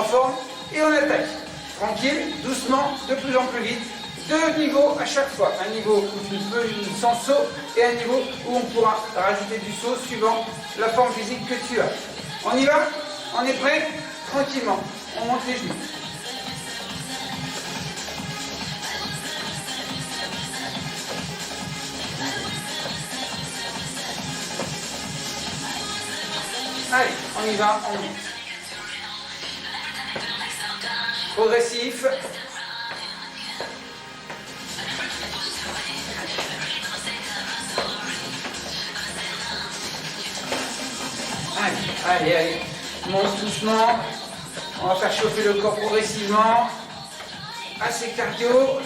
en forme et on attaque. Tranquille, doucement, de plus en plus vite. 2 niveaux à chaque fois. Un niveau où tu peux sans saut et un niveau où on pourra rajouter du saut suivant la forme physique que tu as. On y va? On est prêt? Tranquillement. On monte les genoux. Allez, on y va, on monte. Progressif. Allez, allez. Monte doucement. On va faire chauffer le corps progressivement. Assez cardio.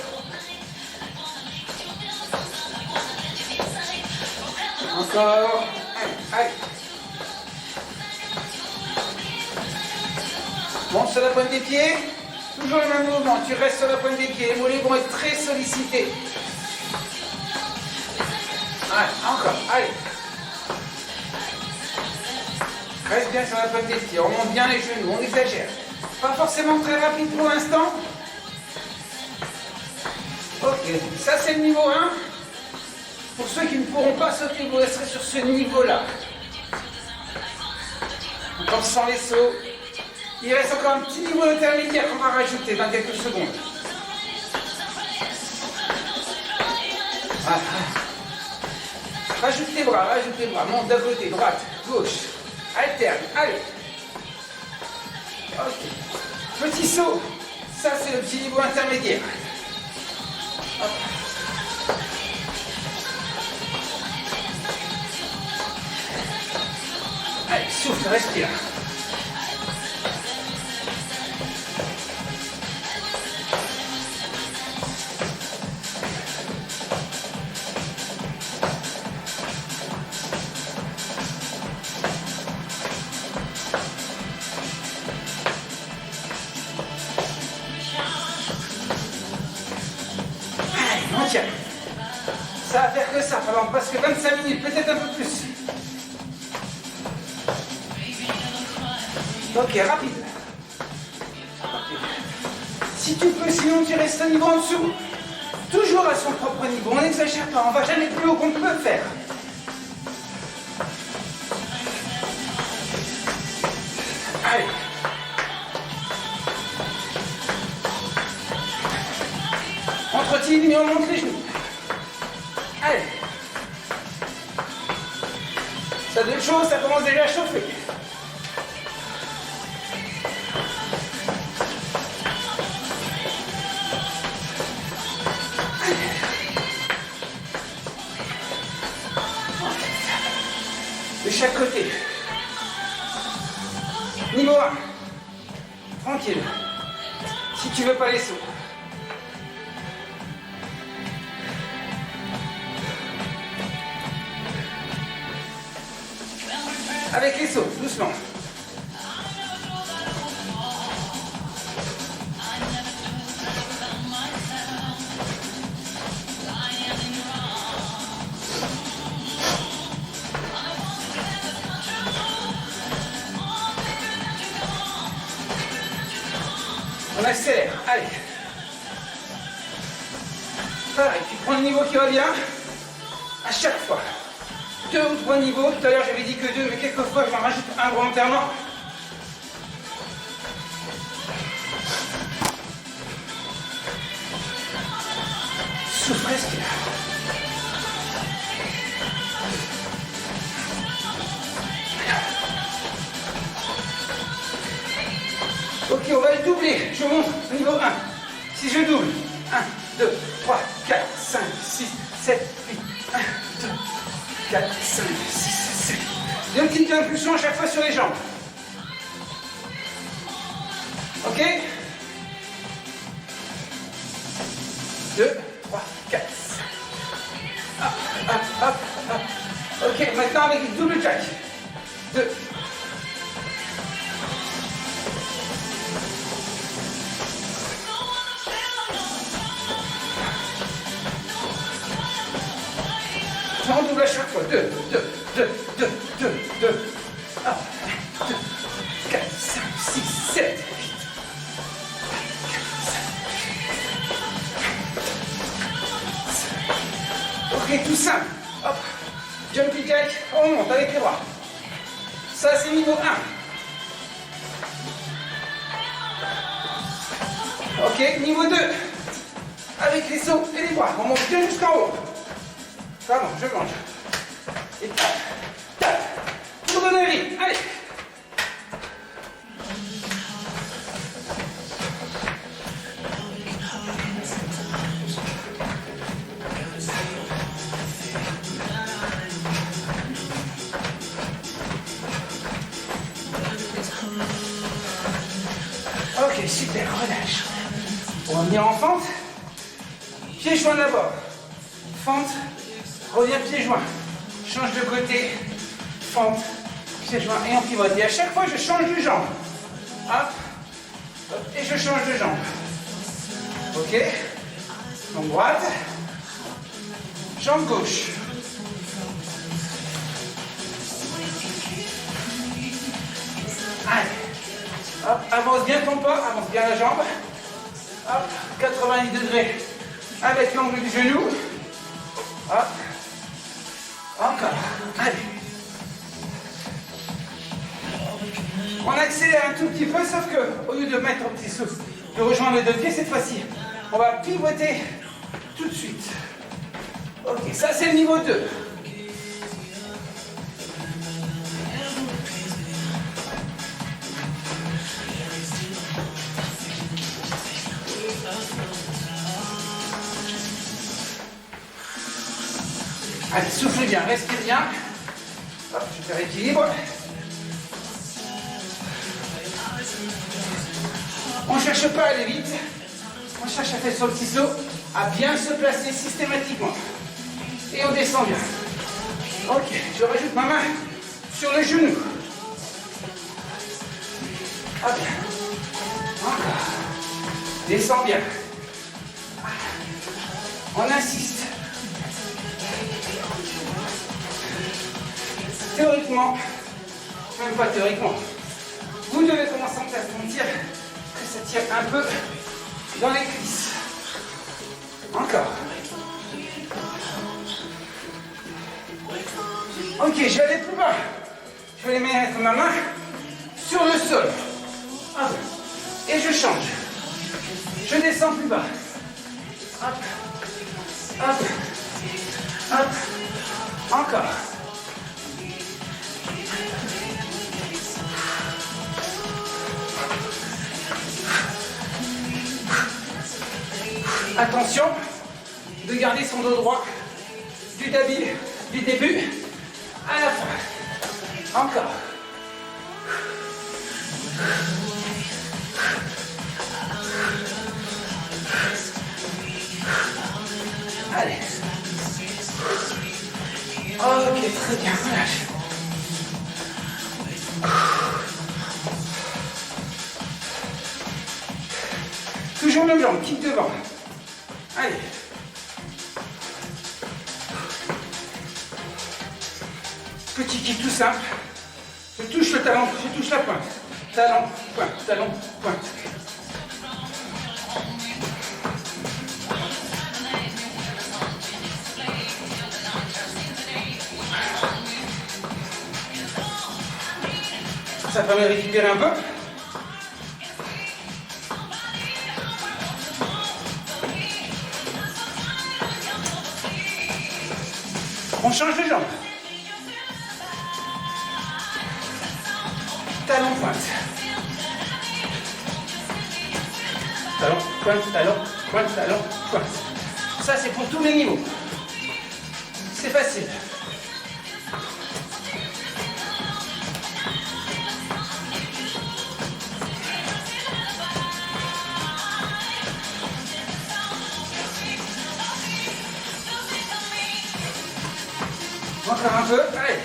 Encore. Allez, allez. Monte sur la pointe des pieds. Toujours le même mouvement. Tu restes sur la pointe des pieds. Les mollets vont être très sollicités. Allez, encore. Allez. Reste bien sur la pointe des pieds. On monte bien les genoux. On exagère. Pas forcément très rapide pour l'instant. Ok. Ça, c'est le niveau 1. Pour ceux qui ne pourront pas sauter, vous resterez sur ce niveau-là. Encore sans les sauts. Il reste encore un petit niveau intermédiaire qu'on va rajouter dans quelques secondes. Voilà. Rajoute les bras, monte d'un côté, droite, gauche, alterne, allez. Ok. Petit saut, ça c'est le petit niveau intermédiaire. Hop. Allez, souffle, respire. Tiens, ça va faire que ça pendant presque 25 minutes, peut-être un peu plus. Ok, rapide. Okay. Si tu peux, sinon tu restes un niveau en dessous. Toujours à son propre niveau, on n'exagère pas, on va jamais plus haut qu'on peut faire. Allez. On trottine et on monte les genoux. Allez. Ça devient chaud, ça commence déjà à chauffer. De chaque côté. Niveau 1. Tranquille. Si tu veux pas les sauts. Avec les sauts, doucement. On accélère, allez. Pareil, tu prends le niveau qui va bien à chaque fois. 2 ou 3 niveaux, tout à l'heure j'avais dit que 2, mais quelquefois je m'en rajoute un volontairement. Souffle, respire. Ok, on va le doubler. Je monte niveau 1. Si je double, 1, 2, 3, 4, 5, 6, 7, 8, 1, 2, 4, 5, 6, 7. 2 petites impulsions à chaque fois sur les jambes. Ok? 2, 3, 4, 5. Hop, hop, hop, hop. Ok, maintenant avec le double jack. 2. On double à chaque fois. 2, 2, 2, 2, 2, 2. 1, 2, 4, 5, 6, 7, 8, Ok, tout simple. Hop. Jumpy jack, on monte avec les bras. Ça, c'est niveau 1. Ok, niveau 2. Avec les sauts et les bras. On monte bien jusqu'en haut. Pardon, je mange. Et tape, tape. Pour donner le rythme. Allez. Ok, super, relâche. On va venir en fente. Pieds joints d'abord. Fente. Reviens pieds joints. Change de côté. Fente. Pieds joints et on pivote. Et à chaque fois, je change de jambe. Hop. Hop. Et je change de jambe. Ok. Jambe droite. Jambe gauche. Allez. Hop, avance bien ton pas, avance bien la jambe. Hop, 90 degrés avec l'angle du genou. Hop. Encore. Allez. On accélère un tout petit peu, sauf que au lieu de mettre un petit souffle, de rejoindre les deux pieds, cette fois-ci, on va pivoter tout de suite. Ok, ça c'est le niveau 2. Allez, souffle bien, respire bien. Hop, je te rééquilibre. On ne cherche pas à aller vite. On cherche à faire sur le petit saut, à bien se placer systématiquement. Et on descend bien. Ok, je rajoute ma main sur le genou. Hop. Encore. Descends bien. On insiste. Théoriquement, même pas théoriquement, vous devez commencer à sentir que ça tire un peu dans les cuisses. Encore. Ok, je vais aller plus bas. Je vais mettre ma main sur le sol. Hop. Et je change. Je descends plus bas. Hop. Hop. Hop. Encore. Attention de garder son dos droit du début à la fin. Encore. Allez. Ok, très bien, relâche. Toujours le jambe, kick devant. Allez. Petit kick tout simple. Je touche le talon, je touche la pointe. Talon, pointe, talon, pointe. Ça permet de récupérer un peu. On change de jambe. Talon, pointe. Talon, pointe, talon, pointe, talon, pointe. Ça, c'est pour tous les niveaux. C'est facile. Encore un peu, allez.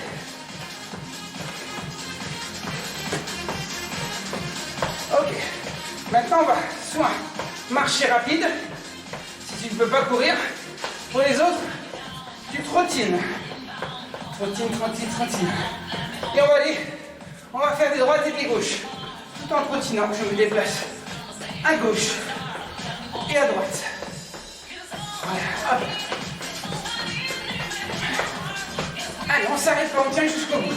Ok. Maintenant, on va soit marcher rapide, si tu ne peux pas courir. Pour les autres, tu trottines. Trottine, trottine, trottine. Et on va faire des droites et des gauches. Tout en trottinant, je me déplace à gauche et à droite. Voilà, hop. Allez, on s'arrête pas, on tient jusqu'au bout.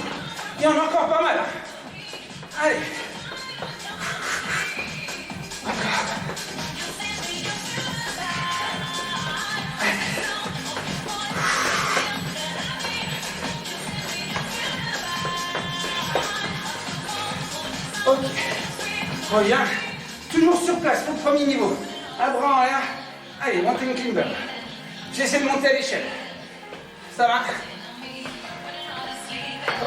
Il y en a encore pas mal. Hein. Allez. Encore. Ok. Reviens. Toujours sur place pour le premier niveau. Un bras en l'air. Allez, montez une climber. J'essaie de monter à l'échelle. Ça va?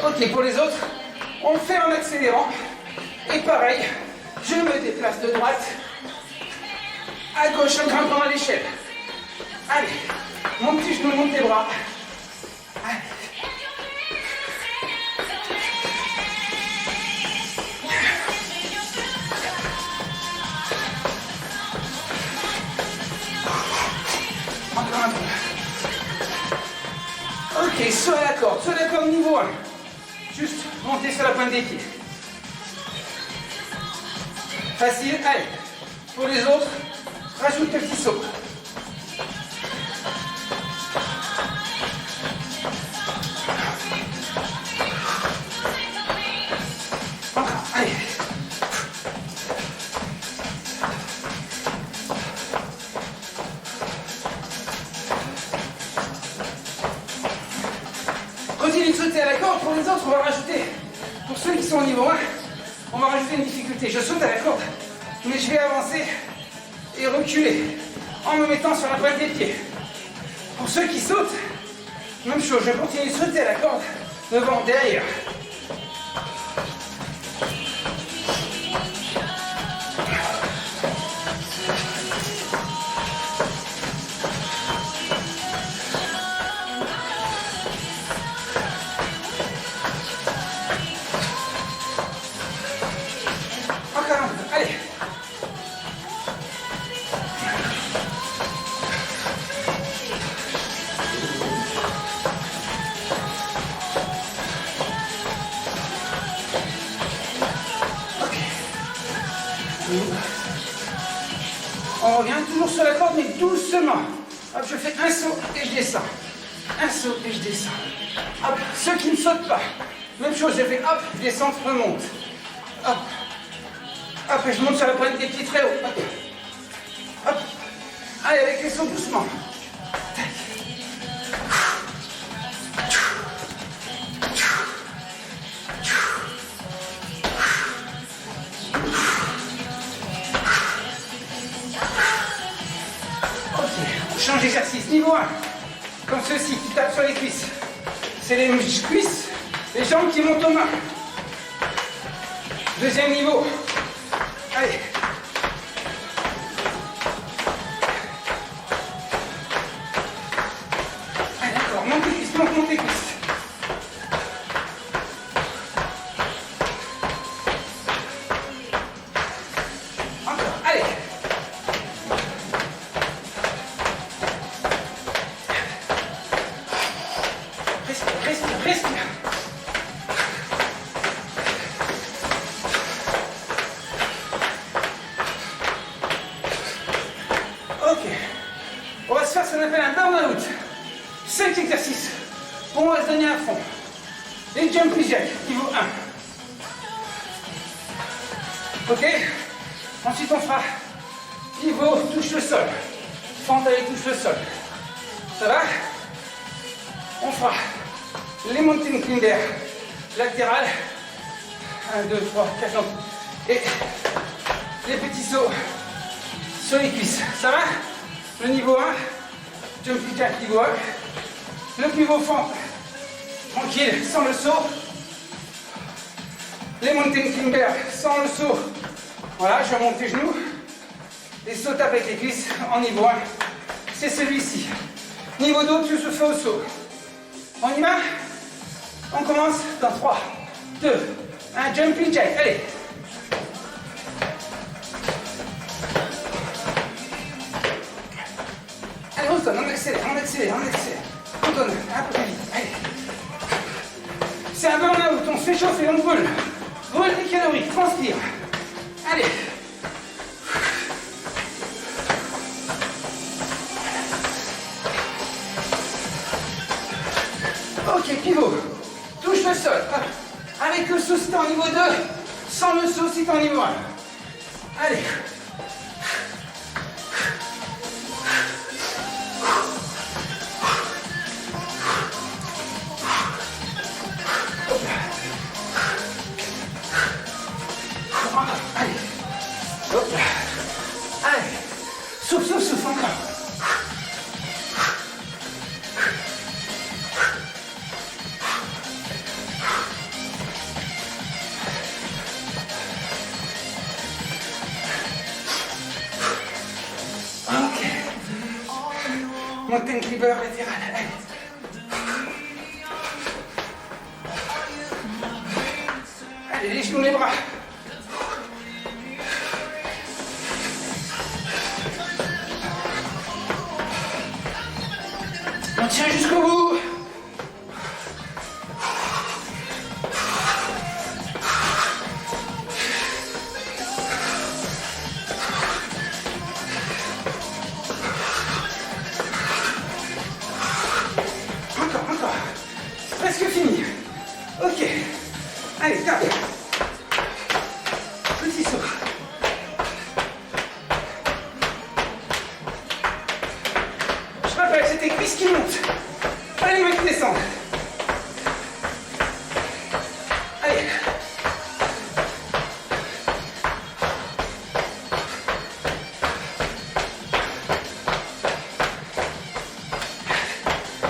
Ok, pour les autres, on le fait en accélérant. Et pareil, je me déplace de droite à gauche en grimpant à l'échelle. Allez, mon petit genou, monte tes bras. Allez. Encore un peu. Ok, saut à la corde niveau 1. Juste monter sur la pointe des pieds. Facile, allez. Pour les autres, rajoute un petit saut. Encore, allez. Continue de sauter à la corde. Pour les autres, on va rajouter, pour ceux qui sont au niveau 1, on va rajouter une difficulté. Je saute à la corde, mais je vais avancer et reculer en me mettant sur la pointe des pieds. Pour ceux qui sautent, même chose, je continue de sauter à la corde, devant, derrière. On revient toujours sur la corde, mais doucement. Hop, je fais un saut et je descends. Un saut et je descends. Hop, ceux qui ne sautent pas, même chose, je fais hop, je descends, je remonte. Hop, hop, et je monte sur la pointe des pieds très haut. Hop, hop. Allez, avec les sauts doucement. Change d'exercice. Niveau 1, comme ceci, qui tape sur les cuisses. C'est les cuisses, les jambes qui montent aux mains. Deuxième niveau. Allez. Allez, encore. Monte tes cuisses, monte tes cuisses. Les jumping jacks, niveau 1. Ok. Ensuite, on fera niveau touche le sol. Fente avec touche le sol. Ça va? On fera les mountain climbers latérales. 1, 2, 3, 4 jambes. Et les petits sauts sur les cuisses. Ça va? Le niveau 1. Jumping jack niveau 1. Le niveau fente. Tranquille, sans le saut. Les mountain climbers sans le saut. Voilà, je remonte les genoux. Les sauts tapent avec les cuisses en niveau 1. C'est celui-ci. Niveau 2, tu se fais au saut. On y va? On commence dans 3, 2, 1, jumping jack. Allez. Allez, on donne, on accélère, on accélère, on accélère. On donne un peu plus vite. Allez. C'est un burn-out, on s'échauffe et on brûle. Brûle les calories, transpire. Allez. Ok, pivot. si t'es en niveau 2, sans le saut si t'es en niveau 1. Allez. Allez. Hop là. Allez. Souffle, souffle, souffle encore. Ok. Mountain cleaver latéral. Allez. Allez, les genoux, les bras. On tient jusqu'au bout. Encore. C'est presque fini. Ok. Allez, tape. Petit saut. Je rappelle, c'est tes cuisses qui montent. Pas les mains qui descendent. Allez.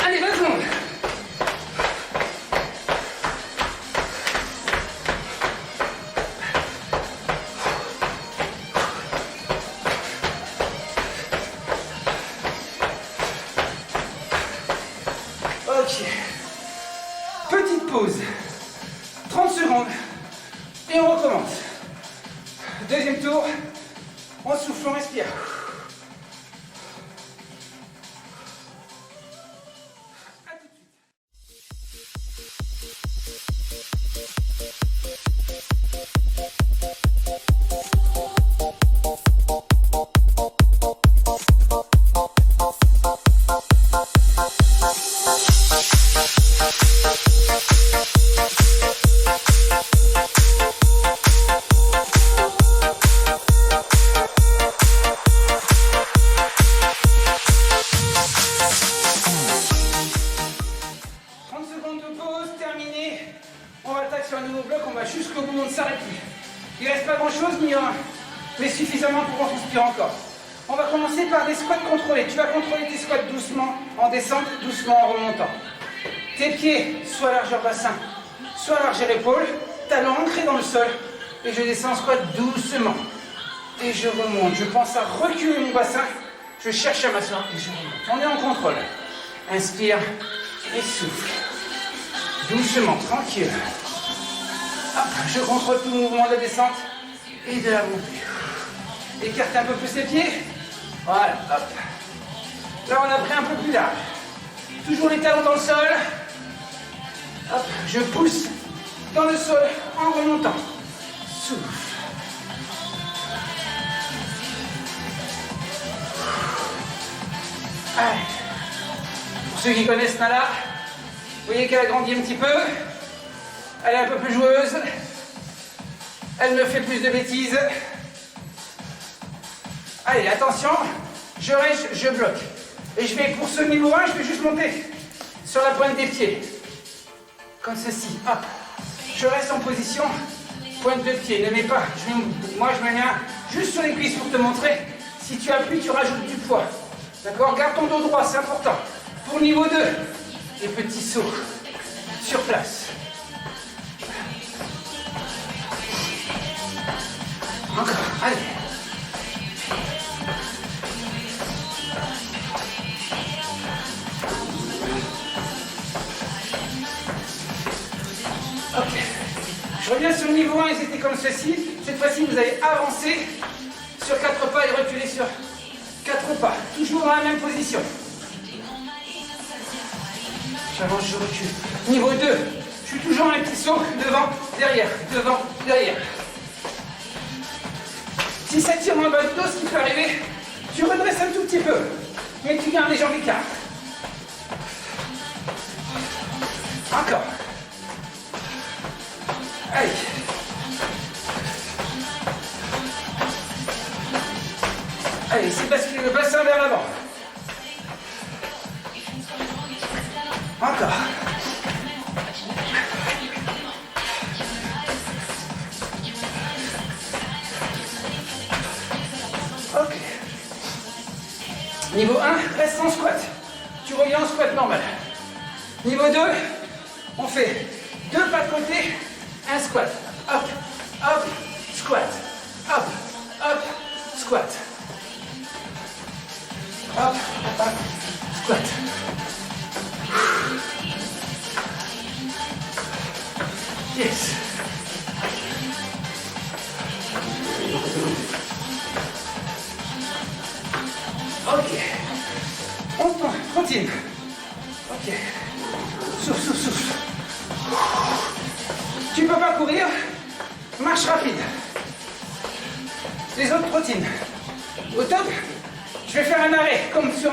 Allez, 20 secondes. Ok. Petite pause. 30 secondes. Et on recommence. Deuxième tour. On souffle, on respire. À tout de suite. On va attaquer sur un nouveau bloc, on va jusqu'au bout, on ne s'arrête plus. Il ne reste pas grand chose, mais suffisamment pour en transpirer encore. On va commencer par des squats contrôlés. Tu vas contrôler tes squats doucement en descente, doucement en remontant. Tes pieds, soit largeur bassin, soit largeur épaule, talons ancrés dans le sol. Et je descends en squat doucement. Et je remonte. Je pense à reculer mon bassin. Je cherche à m'asseoir et je remonte. On est en contrôle. Inspire et souffle. Doucement, tranquille. Hop, je contrôle tout le mouvement de la descente et de la montée. Écarte un peu plus les pieds. Voilà, hop. Là, on a pris un peu plus large. Toujours les talons dans le sol. Hop, je pousse dans le sol en remontant. Souffle. Allez. Pour ceux qui connaissent Nala, vous voyez qu'elle a grandi un petit peu. Elle est un peu plus joueuse. Elle me fait plus de bêtises. Allez, attention. Je reste, je bloque. Et je vais, pour ce niveau 1, je vais juste monter sur la pointe des pieds. Comme ceci. Hop. Je reste en position pointe de pied. Ne mets pas. Moi, je me mets juste sur les cuisses pour te montrer. Si tu appuies, tu rajoutes du poids. D'accord? Garde ton dos droit, c'est important. Pour niveau 2, les petits sauts sur place. Encore, allez. Ok. Je reviens sur le niveau 1, ils étaient comme ceci. Cette fois-ci, vous allez avancer sur 4 pas et reculer sur 4 pas. Toujours dans la même position. J'avance, je recule. Niveau 2, je suis toujours un petit saut devant, derrière, devant, derrière. Si ça tire en bas du dos, ce qui peut arriver, tu redresses un tout petit peu, mais tu gardes les jambes écartes. Encore. Allez. Allez, c'est basculer le bassin vers l'avant. Encore. Ok. Niveau 1, reste en squat. Tu reviens en squat normal. Niveau 2, on fait 2 pas de côté, un squat. Hop, hop, squat. Hop, hop, squat. Hop, hop, squat. Yes. Ok. On continue. Ok. Souffle, souffle, souffle. Tu ne peux pas courir. Marche rapide. Les autres trottines. Au top, je vais faire un arrêt, comme sur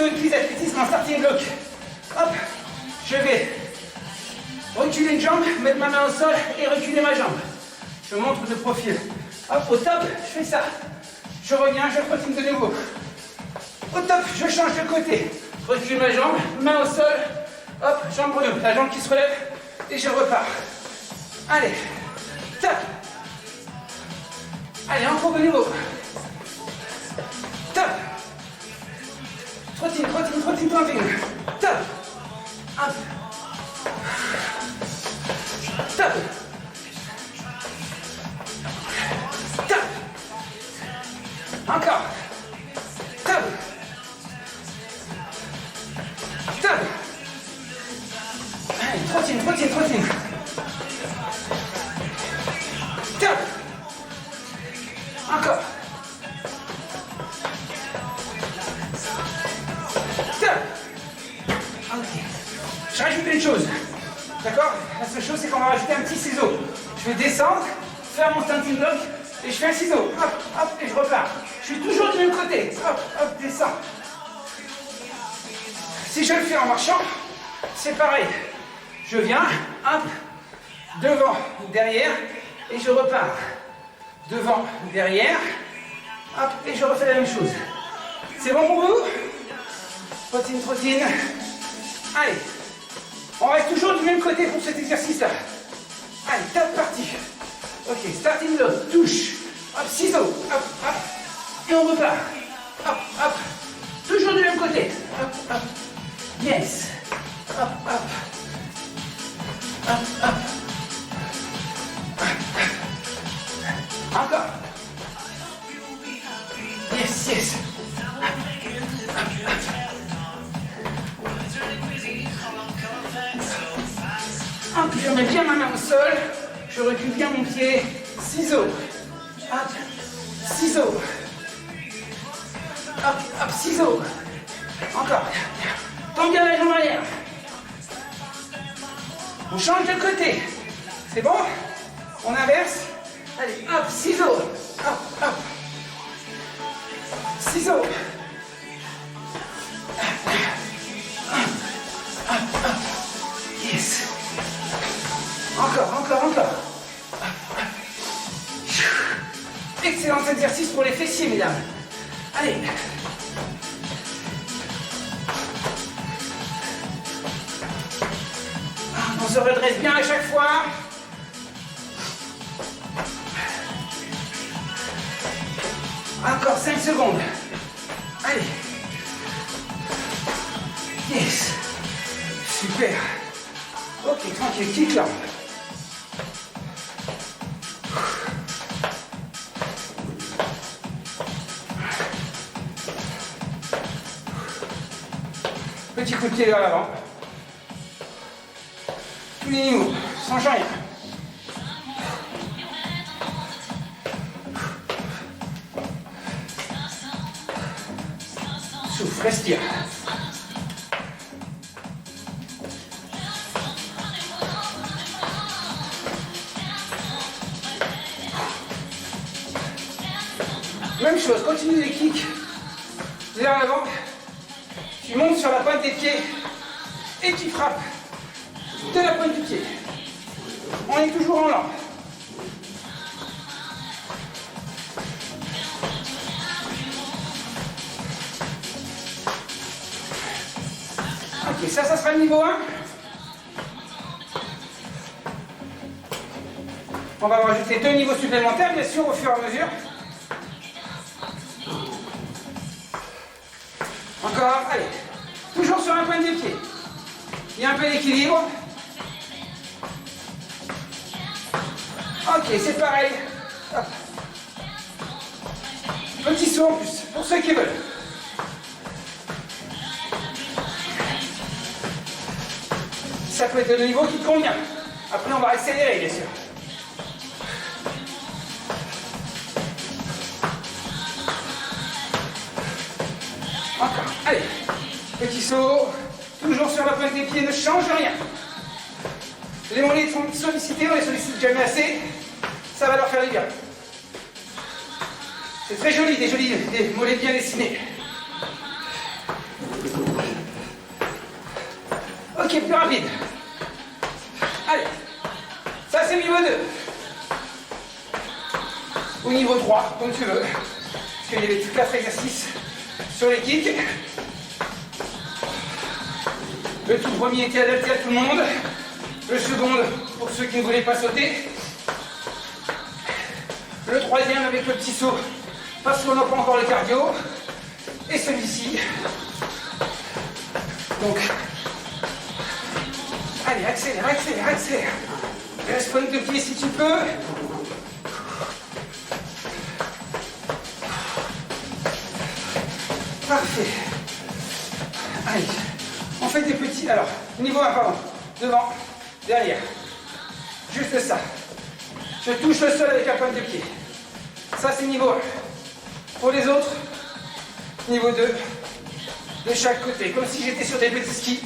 une prise d'athlétisme en starting block. Hop, je vais reculer une jambe, mettre ma main au sol et reculer ma jambe. Je montre de profil. Hop, au top, je fais ça. Je reviens, je trottine de nouveau. Au top, je change de côté. Recule ma jambe, main au sol. Hop, jambe revenue, la jambe qui se relève et je repars. Allez, top. Allez, encore de nouveau. Top. Trottine, trottine, trottine, trottine. Top. Hop. Top. Top. Encore. Top. Top. Allez, trottine, trottine, trottine. Top. Encore. Top. Ok. Je rajoute une chose. D'accord? La seule chose, c'est qu'on va rajouter un petit ciseau. Je vais descendre, faire mon standing block, et je fais un ciseau. Hop, hop, et je repars. Je suis toujours du même côté. Hop, hop, descends. Si je le fais en marchant, c'est pareil. Je viens, hop, devant, derrière, et je repars. Devant, derrière, hop, et je refais la même chose. C'est bon pour vous? Trottine, trottine. Allez, on reste toujours du même côté pour cet exercice-là. Allez, top, parti. Ok, starting block, touche. Hop, ciseaux, hop, hop. Et on repart. Hop, hop. Toujours du même côté. Hop, hop. Yes. Hop, hop. Hop, hop. Encore. Yes, yes. Hop, je mets bien ma main au sol. Je recule bien mon pied. Ciseaux. Hop. Ciseaux. Hop, hop, ciseaux. Encore. Tends bien la jambe arrière. On change de côté. C'est bon? On inverse. Allez, hop, ciseaux. Hop, hop. Ciseaux. Hop, hop. Yes. Encore, encore, encore. Excellent exercice pour les fessiers, mesdames. Allez. On se redresse bien à chaque fois. Encore 5 secondes. Allez. Yes. Super. Ok, tranquille, kick là. Petit coup de pied vers l'avant. Tous les niveaux, sans rien. Souffle, respire. Même chose, continue les kicks vers l'avant. Tu montes sur la pointe des pieds et tu frappes de la pointe du pied. On est toujours en lent. Ok, ça sera le niveau 1. On va rajouter 2 niveaux supplémentaires, bien sûr, au fur et à mesure. Encore, allez. Toujours sur un point du pied. Il y a un peu d'équilibre. Ok, c'est pareil. Hop. Petit saut en plus, pour ceux qui veulent. Ça peut être le niveau qui te convient. Après, on va accélérer, bien sûr. Encore, allez. Petit saut. Toujours sur la pointe des pieds, ne change rien. Les mollets sont sollicités, on les sollicite jamais assez. Ça va leur faire du bien. C'est très joli, des mollets bien dessinés. Ok, plus rapide. Allez. Ça, c'est niveau 2. Ou niveau 3, comme tu veux. Parce qu'il y avait 4 exercices sur les kicks. Le tout premier était adapté à tout le monde. Le second, pour ceux qui ne voulaient pas sauter. Le troisième avec le petit saut, parce qu'on n'a pas encore le cardio. Et celui-ci. Donc, allez, accélère, accélère, accélère. Reste pointe de pied si tu peux. Parfait. Allez, on fait des petits. Alors, niveau 1, pardon. Devant, derrière. Juste ça. Je touche le sol avec la pointe de pied. Ça, c'est niveau 1. Pour les autres, niveau 2. De chaque côté, comme si j'étais sur des petits skis.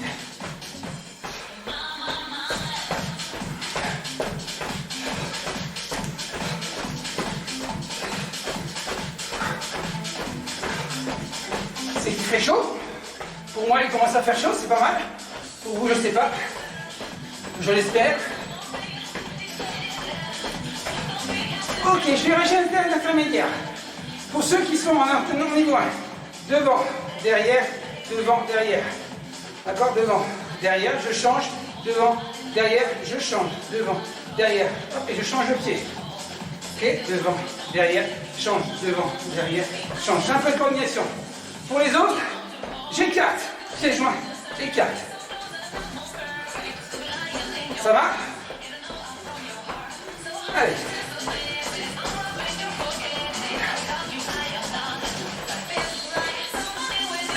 C'est qu'il fait chaud. Pour moi, il commence à faire chaud, c'est pas mal. Pour vous, je sais pas. Je l'espère. Ok, je vais rajouter un intermédiaire. Pour ceux qui sont en niveau 1, devant, derrière, devant, derrière. D'accord? Devant, derrière, je change. Devant, derrière, je change. Devant, derrière. Hop, et je change le pied. Ok? Devant, derrière, change. Devant, derrière, change. C'est un peu de coordination. Pour les autres, j'écarte. Pieds joints, écarte. Ça va? Allez.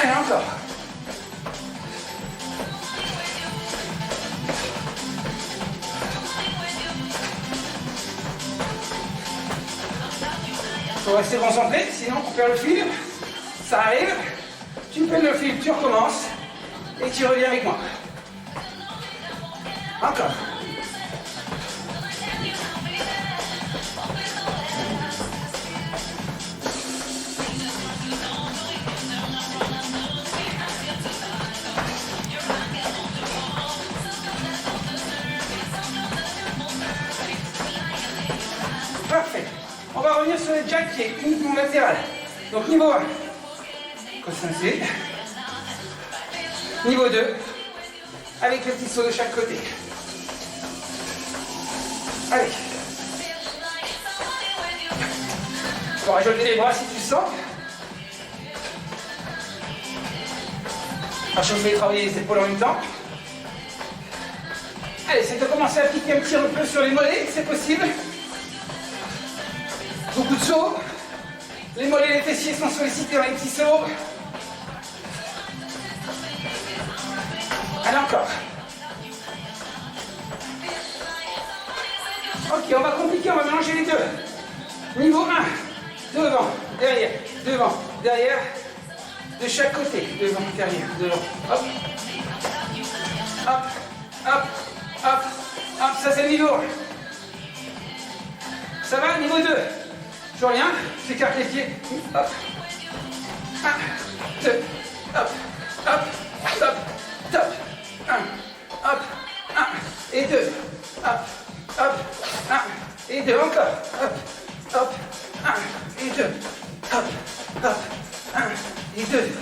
Allez, encore. Faut rester concentré, sinon on perd le fil. Ça arrive. Tu perds le fil, tu recommences. Et tu reviens avec moi. Encore. Parfait. On va revenir sur les jacks qui est uniquement latéral. Donc niveau 1, concentré. Niveau 2, avec le petit saut de chaque côté. Allez. On va rajouter les bras si tu sens. On va chauffer et travailler les épaules en même temps. Allez, c'est de commencer à piquer un petit peu sur les mollets, c'est possible. Beaucoup de sauts. Les mollets et les fessiers sont sollicités dans les petits sauts. Allez, encore. Ok, on va compliquer, on va mélanger les deux. Niveau 1, devant, derrière, de chaque côté, devant, derrière, devant, hop, hop, hop, hop, hop, ça c'est le niveau 1. Ça va, niveau 2, je reviens, j'écarte les pieds, hop, 1, 2, hop, hop, hop, top, 1, hop, 1, et 2, hop, hop, et 2, encore. Hop, hop, 1 et 2. Hop, hop, 1 et 2.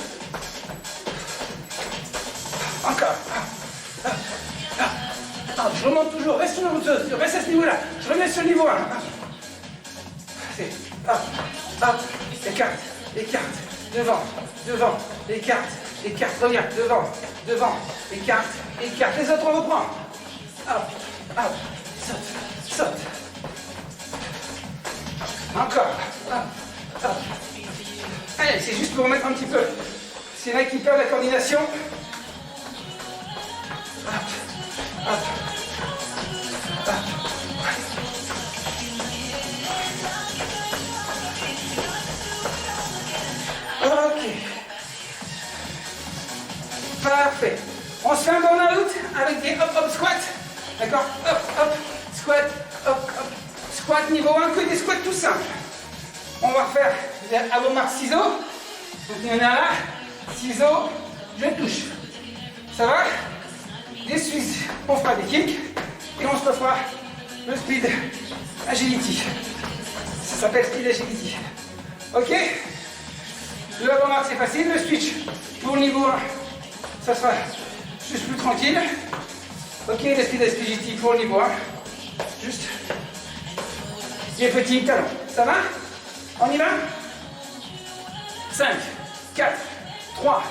Encore. Hop, hop, hop. Je remonte toujours, reste à ce niveau-là. Je remets sur le niveau 1. Hop, hop, écarte, écarte, devant, devant, écarte, écarte, reviens, devant, devant, écarte, écarte. Les autres, on reprend. Hop, hop, saute, saute. Encore, hop, hop. Allez, c'est juste pour remettre un petit peu. C'est là qui perd la coordination. Hop, hop, hop. Ok. Parfait. On se fait un burn-out avec des hop-hop squats. D'accord? Hop, hop, squat, hop, hop. Squat niveau 1, que des squats tout simples. On va faire à vos marques ciseaux. Donc il y en a là. Ciseaux, je touche. Ça va? Des Suisses, on fera des kicks. Et on se refera le speed agility. Ça s'appelle speed agility. Ok? Le avant-marque c'est facile, le switch pour le niveau 1, ça sera juste plus tranquille. Ok, le speed agility pour le niveau 1, juste des petits talons. Ça va? On y va? 5, 4, 3,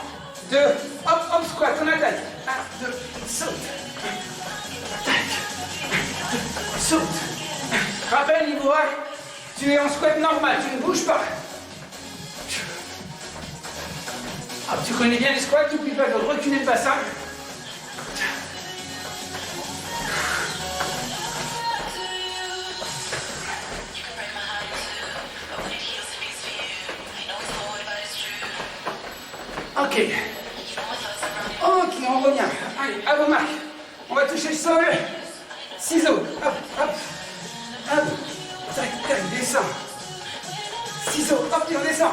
2, hop, hop, squat, on attaque. 1, 2, saute. Attaque. Saute. Rappel, niveau 1, tu es en squat normal, tu ne bouges pas. Ah, tu connais bien les squats, n'oublie pas de reculer le bassin. Ok. Ok, on revient. Allez, à vos marques. On va toucher le sol. Ciseaux. Hop, hop. Hop. Tac, tac, descend. Ciseaux. Hop, et on descend.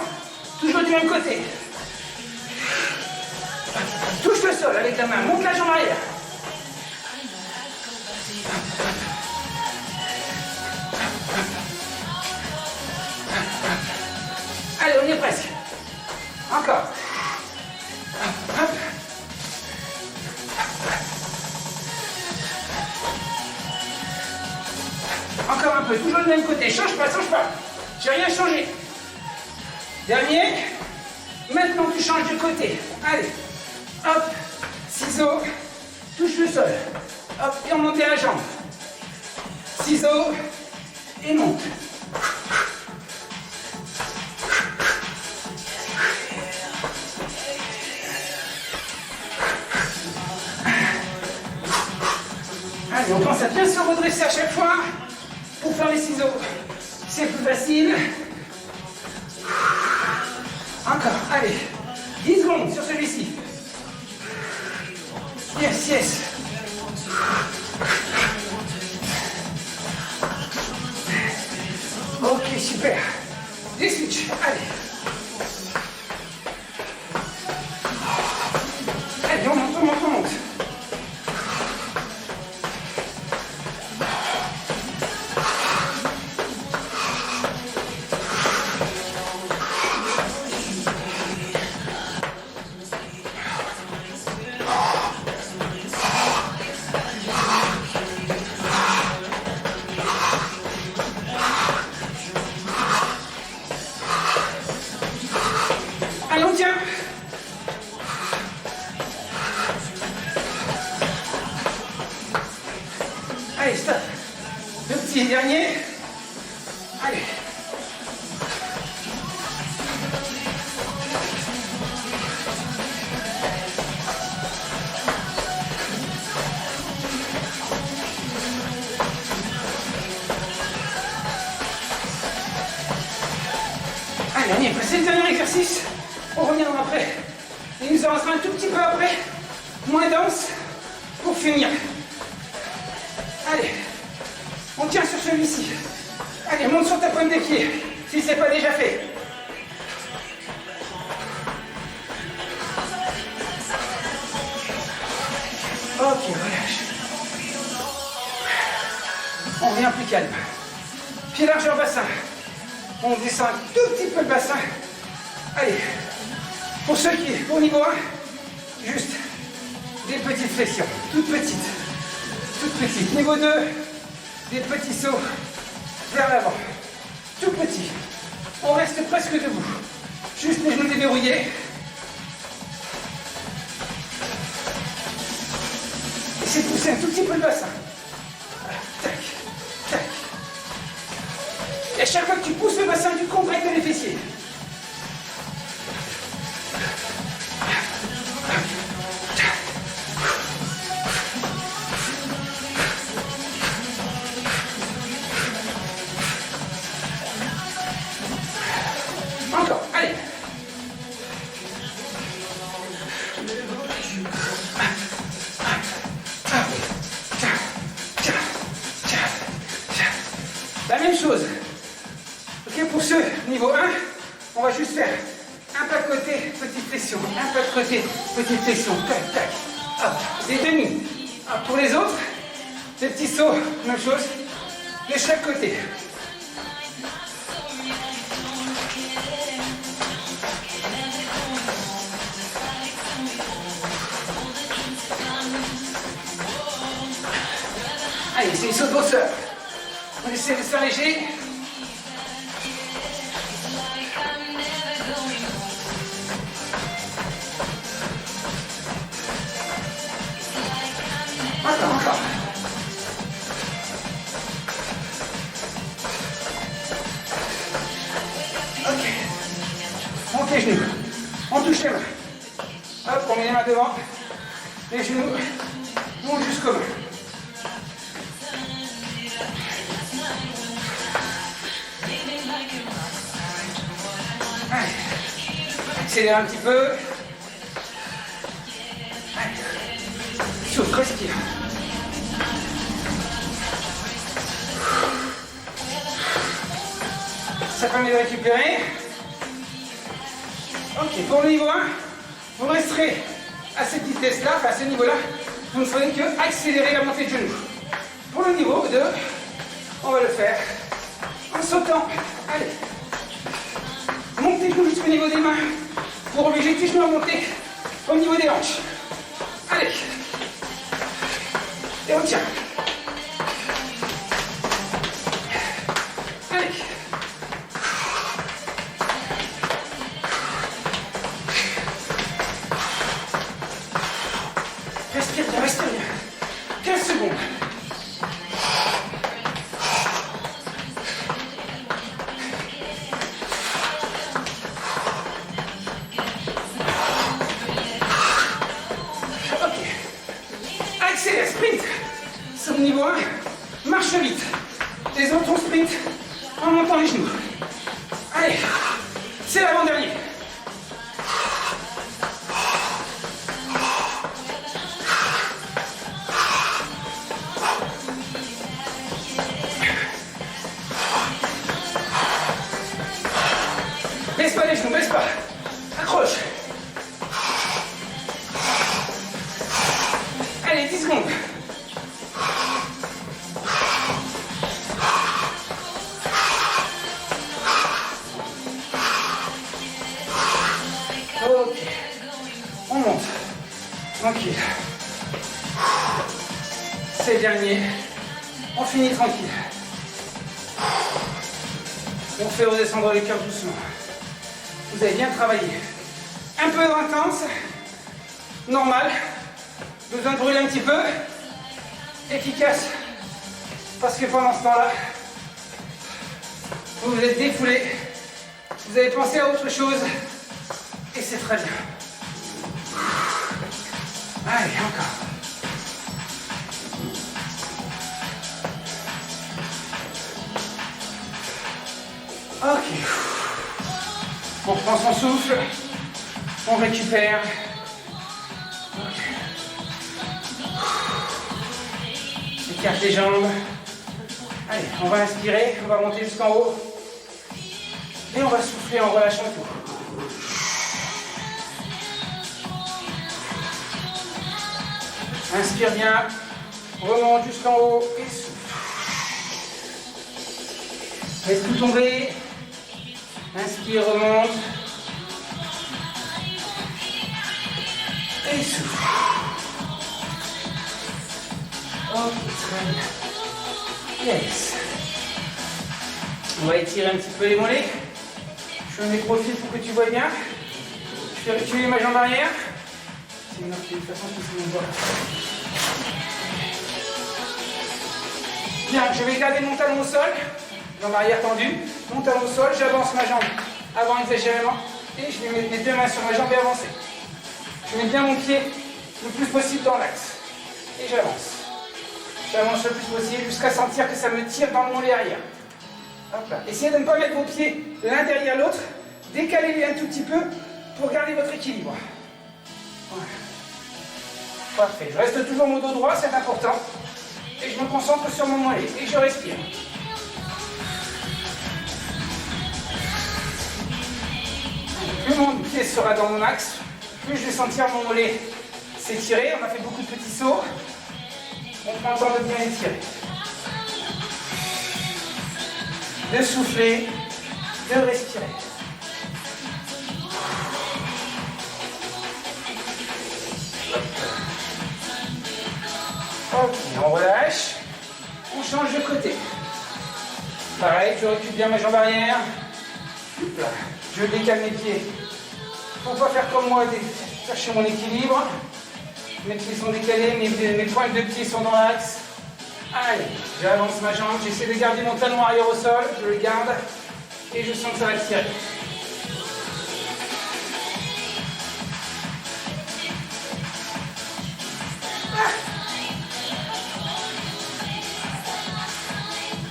Toujours du même côté. Touche le sol avec la main, monte la jambe arrière. Allez, on y est presque. Encore. Encore un peu, toujours du même côté. Change pas, change pas. J'ai rien changé. Dernier. Maintenant, tu changes de côté. Allez. Hop, ciseaux, touche le sol. Hop, et on monte à la jambe. Ciseaux, et monte. Allez, on pense à bien se redresser à chaque fois pour faire les ciseaux. C'est plus facile. Encore, allez. 10 secondes sur celui-ci. Yes, yes. Ok, super. Des switches, allez. Allez, on monte, on monte, on monte. Allez, on tient. Allez, stop. Le petit dernier. Allez. Allez, on y est prêt. C'est le dernier exercice. On reviendra après. Il nous en restera un tout petit peu après. Moins dense. Pour finir. Allez. On tient sur celui-ci. Allez, monte sur ta pointe des pieds. Si ce n'est pas déjà fait. Ok, relâche. On revient plus calme. Pied largeur bassin. On descend un tout petit peu le bassin. Allez. Pour ceux qui, pour niveau 1, juste des petites flexions. Toutes petites. Toutes petites. Niveau 2, des petits sauts vers l'avant. Tout petit. On reste presque debout. Juste les genoux déverrouillés. Essayez de pousser un tout petit peu le bassin. Tac, tac. Et à chaque fois que tu pousses le bassin, tu contractes les fessiers. Encore, allez. La même chose. Ok, pour ceux niveau 1, on va juste faire un pas de côté, petite flexion. Un pas de côté, petite flexion. Tac, tac. Hop, des demi. Hop, pour les autres, des petits sauts, même chose, de chaque côté. Allez, c'est une saut de bosseur. On essaie de se faire léger. Encore, encore. Ok. Monte les genoux. On touche les mains. Hop, on met les mains devant. Les genoux montent jusqu'aux mains. Allez. Accélère un petit peu. Allez. Souffle, respire. Ça permet de récupérer. Ok, pour le niveau 1, vous resterez à cette vitesse-là, enfin à ce niveau-là, vous ne ferez que accélérer la montée de genoux. Pour le niveau 2, on va le faire en sautant. Allez. Montez les genoux jusqu'au niveau des mains pour obliger tes genoux à monter au niveau des hanches. Allez. Et on tient. Allez. Respire bien, respire bien. 15 secondes. Accélère, sprint. Sur le niveau 1, marche vite. Les autres, on sprint en montant les genoux. Allez, c'est l'avant-dernier. Baisse pas les genoux, baisse pas. Accroche. Allez, 10 secondes. Ok. On monte. Tranquille. C'est le dernier. On finit tranquille. On fait redescendre les cœurs doucement. Vous avez bien travaillé. Un peu intense. Normal. Besoin de brûler un petit peu. Efficace. Parce que pendant ce temps-là, vous vous êtes défoulé. Vous avez pensé à autre chose. Et c'est très bien. Allez, encore. Ok. On reprend son souffle. On récupère. Écarte les jambes. Allez, on va inspirer, on va monter jusqu'en haut. Et on va souffler en relâchant tout. Inspire bien, remonte jusqu'en haut et souffle. Laisse tout tomber. Inspire, remonte. Et souffle. Ok, très bien. Yes. On va étirer un petit peu les mollets. Je fais mes profils pour que tu vois bien. Je vais reculer ma jambe arrière. C'est une autre façon qui se voit. Bien, je vais garder mon talon au sol. Jambe arrière tendue. Mon talon au sol, j'avance ma jambe avant exagérément. Et je vais mettre mes deux mains sur ma jambe et avancer. Je mets bien mon pied le plus possible dans l'axe. Et j'avance. J'avance le plus possible jusqu'à sentir que ça me tire dans le mollet arrière. Hop là. Essayez de ne pas mettre vos pieds l'un derrière l'autre. Décalez-les un tout petit peu pour garder votre équilibre. Voilà. Parfait. Je reste toujours mon dos droit, c'est important. Et je me concentre sur mon mollet. Et je respire. Plus mon pied sera dans mon axe, plus je vais sentir mon mollet s'étirer. On a fait beaucoup de petits sauts. On prend le temps de bien étirer. De souffler, de respirer. Ok, on relâche. On change de côté. Pareil, je recule bien ma jambe arrière. Là. Je décale mes pieds. Pour ne pas faire comme moi, chercher mon équilibre. Mes pieds sont décalés, mes pointes de pied sont dans l'axe. Allez, j'avance ma jambe, j'essaie de garder mon talon arrière au sol, je le garde et je sens que ça va tirer.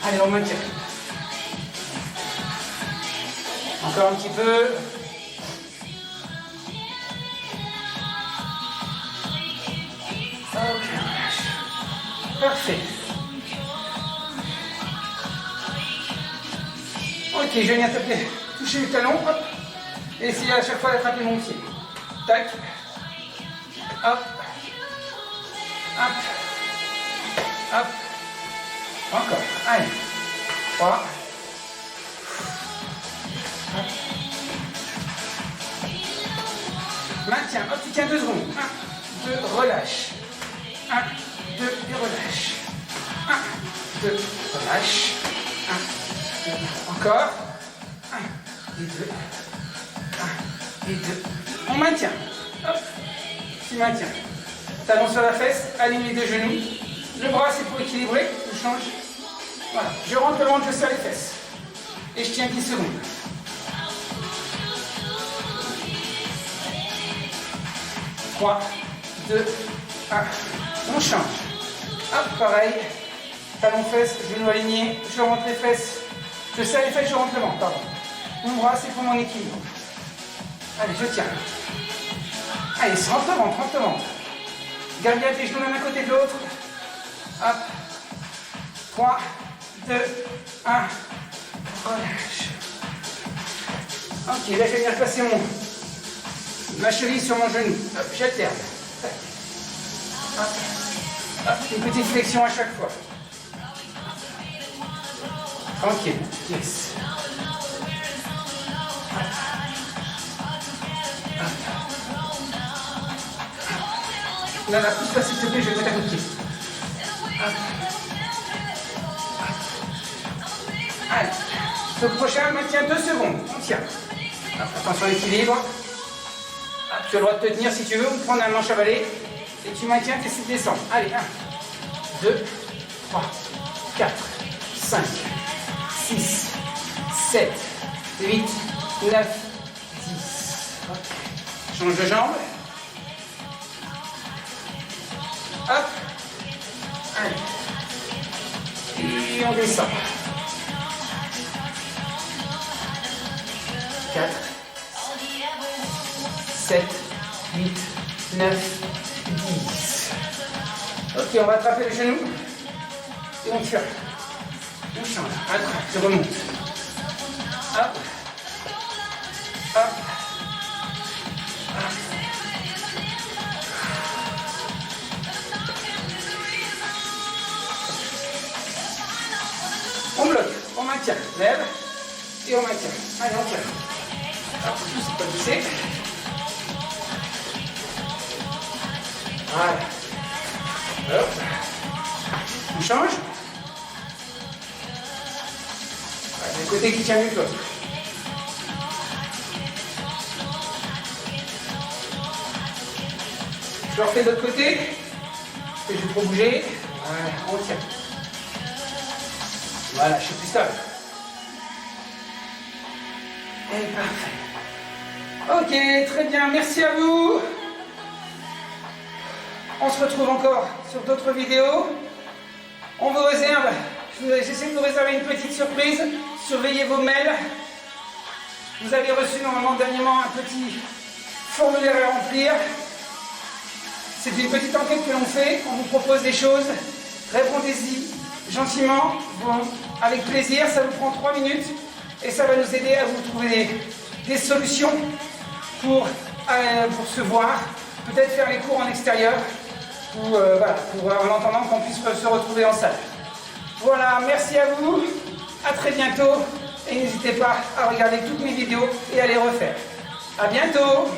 Allez, on maintient. Encore un petit peu. Ok, on relâche. Parfait. Ok, je vais venir toucher le talon, hop, et essayer à chaque fois d'attraper mon pied. Tac, hop, hop, hop, encore, allez, 3, hop, maintiens, hop, tu tiens 2 secondes, 1, 2, relâche, 1, 2, et relâche, 1, 2, relâche, 1, encore. 1 et 2. 1 et 2. On maintient. Hop. Tu maintiens. Talon sur la fesse, aligne les deux genoux. Le bras, c'est pour équilibrer. Je change. Voilà. Je rentre le ventre, je serre les fesses. Et je tiens 10 secondes. Trois, 2, 1. On change. Hop, pareil. Talon fesse, genoux alignés. Je rentre les fesses. Je serre les fesses, je rentre le ventre, pardon. Mon bras, c'est pour mon équilibre. Allez, je tiens. Allez, rentre le ventre, rentre le ventre. Garde bien tes genoux l'un à côté de l'autre. Hop. 3, 2, 1. Relâche. Ok, là, je vais venir placer ma cheville sur mon genou. Hop, j'alterne. Hop. Hop, une petite flexion à chaque fois. Tranquille, yes. Là, pousse-toi s'il te plaît, je vais te mettre à côté. Allez, ce prochain maintient 2 secondes, on tient. Attention à l'équilibre. Tu as le droit de te tenir si tu veux, ou de prendre un manche à balai. Et tu maintiens, tu essaies de descendre. Allez, 1, 2, 3, 4, 5. 6, 7, 8, 9, 10. Okay. Change de jambe. Hop. Allez. Et on descend. 4, 7, 8, 9, 10. Ok, on va attraper le genou. Et on tire. On change. Attrape, tu remontes. Hop. Hop. Hop. On bloque, on maintient. Lève. et on maintient. Allez, on tire. Alors, pousse, pas pousser. Voilà. Hop. On change. Voilà, le côté qui tient mieux que l'autre. Je le refais de l'autre côté. Parce que je vais trop bouger. Voilà, on tient. Voilà, je suis plus stable. Et parfait. Ok, très bien, merci à vous. On se retrouve encore sur d'autres vidéos. On vous réserve, j'essaie de vous réserver une petite surprise. Surveillez vos mails. Vous avez reçu normalement dernièrement un petit formulaire à remplir. C'est une petite enquête que l'on fait. On vous propose des choses. Répondez-y gentiment, bon, avec plaisir. Ça vous prend 3 minutes et ça va nous aider à vous trouver des solutions pour se voir. Peut-être faire les cours en extérieur. Voilà, en attendant qu'on puisse se retrouver en salle. Voilà, merci à vous, à très bientôt, et n'hésitez pas à regarder toutes mes vidéos et à les refaire. À bientôt.